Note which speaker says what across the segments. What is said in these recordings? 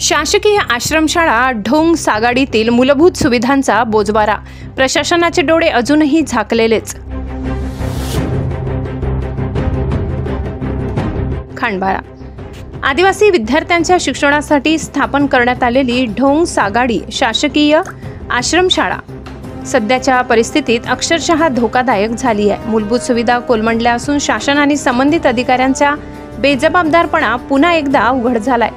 Speaker 1: शासकीय आश्रमशाळा ढोंग सागाडीतील मूलभूत सुविधांचा बोजवारा, प्रशासनाचे डोळे अजूनही झाकलेलेच। खांडबारा आदिवासी विद्यार्थ्यांच्या शिक्षणासाठी स्थापन करण्यात आलेली ढोंग सागाडी शासकीय आश्रमशाळा सध्याच्या परिस्थितीत अक्षरशः धोकादायक झाली आहे। मूलभूत सुविधा कोलमडल्या असून शासन आणि संबंधित अधिकाऱ्यांचा बेजबाबदारपणा पुन्हा एकदा उघड झालाय।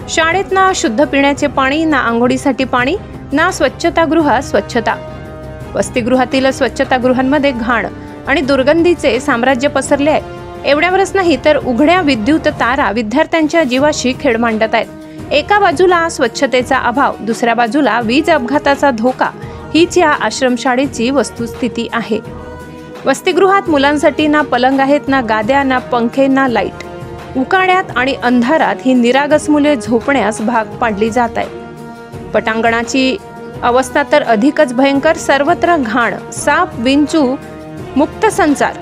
Speaker 1: शाळेत ना शुद्ध पिण्याचे पाणी, ना आंघोळीसाठी पाणी, ना स्वच्छतागृहात स्वच्छता। वसतिगृहातील स्वच्छतागृहांमध्ये घाण आणि दुर्गंधीचे साम्राज्य पसरले आहे। एवढ्यावरच नाही तर उघड्या विद्युत तारा विद्यार्थ्यांच्या जीवाशी खेळ मांडत आहेत। एका बाजूला स्वच्छतेचा अभाव, दुसऱ्या बाजूला वीज अपघाताचा धोका, हीच या आश्रमशाळेची वस्तुस्थिती आहे। वसतिगृहात मुलांसाठी ना पलंग आहेत, ना गाद्या, ना पंखे, ना लाईट। उकाड्यात आणि अंधारात ही निरागस मुले झोपण्यास भाग पाडली जात आहेत। पटांगणाची अवस्था तर अधिकच भयंकर। सर्वत्र घाण, साप, विंचू मुक्त संचार।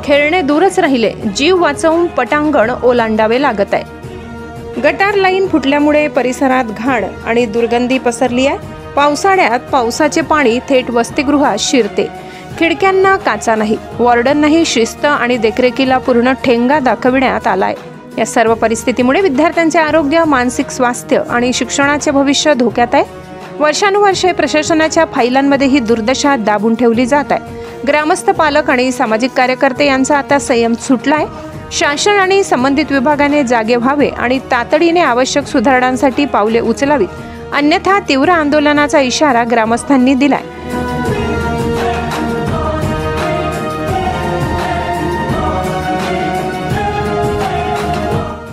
Speaker 1: खेळणे दूरच राहिले, जीव वाचवून पटांगण ओलांडावे लागत आहे। गटार लाईन फुटल्यामुळे परिसरात घाण आणि दुर्गंधी पसरली आहे। पावसाळ्यात पावसाचे पाणी थेट वसतिगृहात शिरते। खिडक्यांना काचा नाही, वॉर्डननाही शिस्त आणि देखरेखीला पूर्ण ठेंगा दाखविण्यात आलाय। या सर्व परिस्थितीमुळे विद्यार्थ्यांचे आरोग्य, मानसिक स्वास्थ्य आणि शिक्षणाचे भविष्य धोक्यात आहे। वर्षानुवर्षे प्रशासनाच्या फाईलांमध्ये ही दुर्दशा दाबून ठेवली जात आहे। ग्रामस्थ, पालक आणि सामाजिक कार्यकर्ते यांचा आता संयम सुटलाय। शासन आणि संबंधित विभागाने जागे व्हावे आणि तातडीने आवश्यक सुधारणांसाठी पावले उचलावीत, अन्यथा तीव्र आंदोलनाचा इशारा ग्रामस्थांनी दिलाय।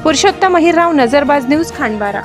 Speaker 1: पुरुषोत्तम अहिरराव, नजरबाज न्यूज, खांडबारा।